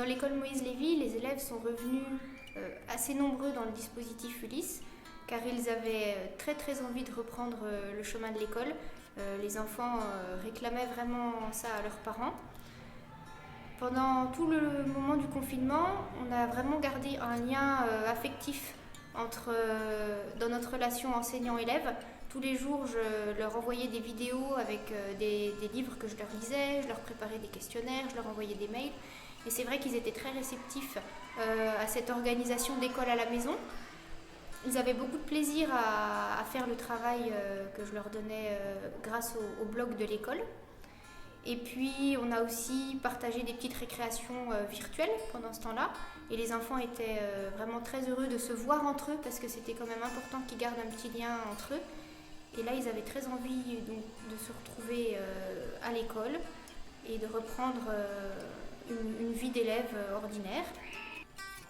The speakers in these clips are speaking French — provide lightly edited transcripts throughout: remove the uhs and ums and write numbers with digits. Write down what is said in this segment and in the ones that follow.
Dans l'école Moïse Lévy, les élèves sont revenus assez nombreux dans le dispositif Ulysse, car ils avaient très très envie de reprendre le chemin de l'école. Les enfants réclamaient vraiment ça à leurs parents. Pendant tout le moment du confinement, on a vraiment gardé un lien affectif dans notre relation enseignant-élève. Tous les jours, je leur envoyais des vidéos avec des livres que je leur lisais, je leur préparais des questionnaires, je leur envoyais des mails. Et c'est vrai qu'ils étaient très réceptifs à cette organisation d'école à la maison. Ils avaient beaucoup de plaisir à faire le travail que je leur donnais grâce au blog de l'école. Et puis, on a aussi partagé des petites récréations virtuelles pendant ce temps-là. Et les enfants étaient vraiment très heureux de se voir entre eux parce que c'était quand même important qu'ils gardent un petit lien entre eux. Et là, ils avaient très envie donc, de se retrouver à l'école et de reprendre une vie d'élève ordinaire.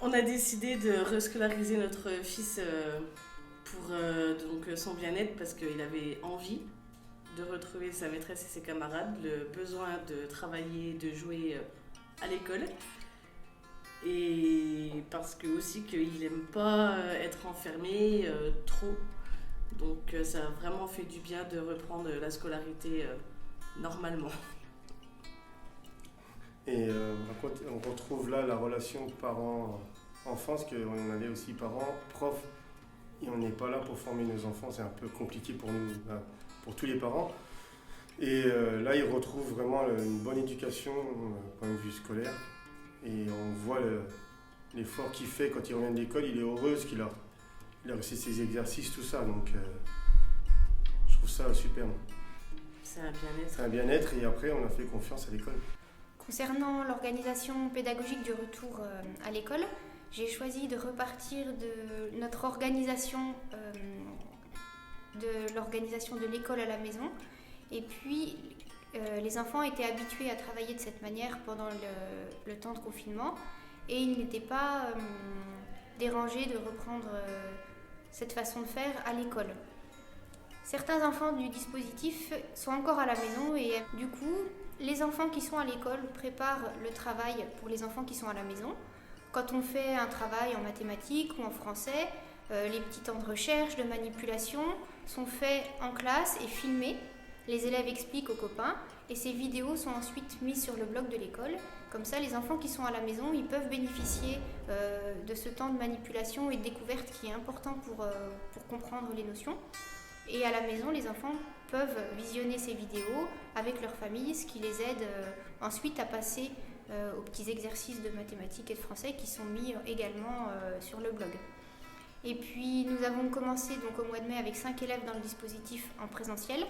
On a décidé de rescolariser notre fils pour donc son bien-être parce qu'il avait envie de retrouver sa maîtresse et ses camarades, le besoin de travailler, de jouer à l'école. Et parce que aussi qu'il n'aime pas être enfermé trop. Donc ça a vraiment fait du bien de reprendre la scolarité normalement. Et on retrouve là la relation parents-enfants, parce qu'on avait aussi parents-profs, et on n'est pas là pour former nos enfants, c'est un peu compliqué pour nous, pour tous les parents. Et là, ils retrouvent vraiment une bonne éducation point de vue scolaire, et on voit l'effort qu'il fait quand il revient de l'école, il est heureux, parce qu'il a réussi ses exercices, tout ça, donc je trouve ça super. C'est un bien-être. C'est un bien-être, et après, on a fait confiance à l'école. Concernant l'organisation pédagogique du retour à l'école, j'ai choisi de repartir de notre organisation, de l'organisation de l'école à la maison. Et puis, les enfants étaient habitués à travailler de cette manière pendant le temps de confinement et ils n'étaient pas dérangés de reprendre cette façon de faire à l'école. Certains enfants du dispositif sont encore à la maison et du coup, les enfants qui sont à l'école préparent le travail pour les enfants qui sont à la maison. Quand on fait un travail en mathématiques ou en français, les petits temps de recherche, de manipulation sont faits en classe et filmés. Les élèves expliquent aux copains et ces vidéos sont ensuite mises sur le blog de l'école. Comme ça, les enfants qui sont à la maison, ils peuvent bénéficier de ce temps de manipulation et de découverte qui est important pour comprendre les notions. Et à la maison, les enfants peuvent visionner ces vidéos avec leur famille, ce qui les aide ensuite à passer aux petits exercices de mathématiques et de français qui sont mis également sur le blog. Et puis nous avons commencé donc au mois de mai avec 5 élèves dans le dispositif en présentiel.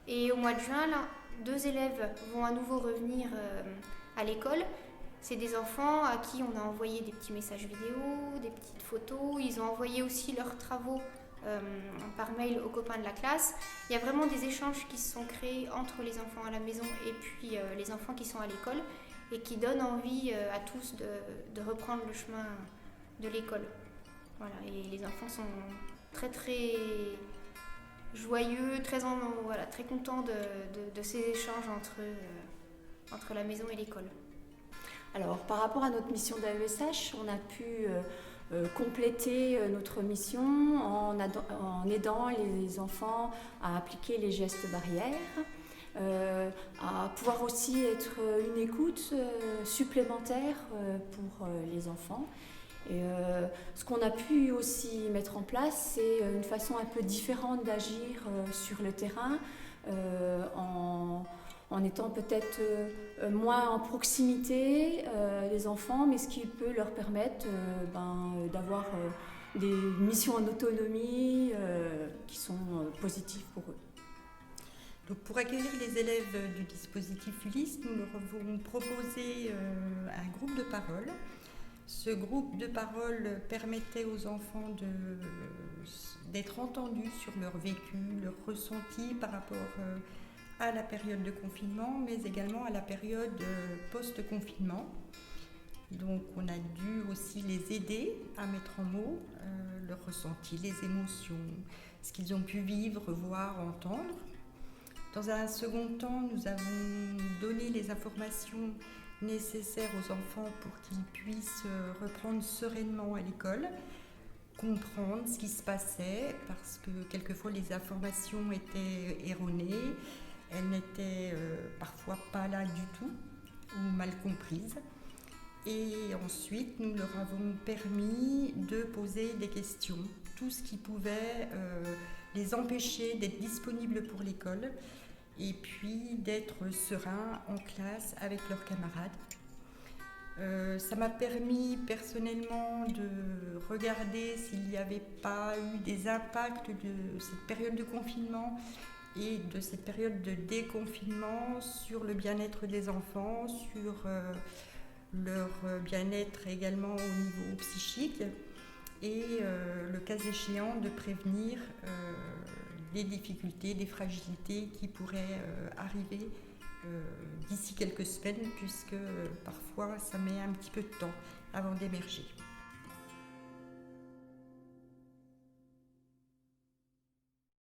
Et au mois de juin, là, 2 élèves vont à nouveau revenir à l'école. C'est des enfants à qui on a envoyé des petits messages vidéo, des petites photos. Ils ont envoyé aussi leurs travaux par mail aux copains de la classe. Il y a vraiment des échanges qui se sont créés entre les enfants à la maison et puis les enfants qui sont à l'école et qui donnent envie à tous de reprendre le chemin de l'école. Voilà, et les enfants sont très très joyeux, très contents de ces échanges entre la maison et l'école. Alors, par rapport à notre mission d'AESH, on a pu compléter notre mission en aidant les enfants à appliquer les gestes barrières, à pouvoir aussi être une écoute supplémentaire pour les enfants. Et ce qu'on a pu aussi mettre en place, c'est une façon un peu différente d'agir sur le terrain, en étant peut-être moins en proximité des enfants, mais ce qui peut leur permettre d'avoir des missions en autonomie qui sont positives pour eux. Donc pour accueillir les élèves du dispositif Ulysse, nous leur avons proposé un groupe de parole. Ce groupe de parole permettait aux enfants d'être entendus sur leur vécu, leur ressenti par rapport à la période de confinement, mais également à la période post-confinement. Donc on a dû aussi les aider à mettre en mots leur ressenti, les émotions, ce qu'ils ont pu vivre, voir, entendre. Dans un second temps, nous avons donné les informations nécessaires aux enfants pour qu'ils puissent reprendre sereinement à l'école, comprendre ce qui se passait, parce que quelquefois les informations étaient erronées, elles n'étaient parfois pas là du tout ou mal comprises. Et ensuite, nous leur avons permis de poser des questions, tout ce qui pouvait les empêcher d'être disponibles pour l'école et puis d'être sereins en classe avec leurs camarades. Ça m'a permis personnellement de regarder s'il n'y avait pas eu des impacts de cette période de confinement et de cette période de déconfinement sur le bien-être des enfants, sur leur bien-être également au niveau psychique et le cas échéant de prévenir des difficultés, des fragilités qui pourraient arriver d'ici quelques semaines, puisque parfois ça met un petit peu de temps avant d'émerger.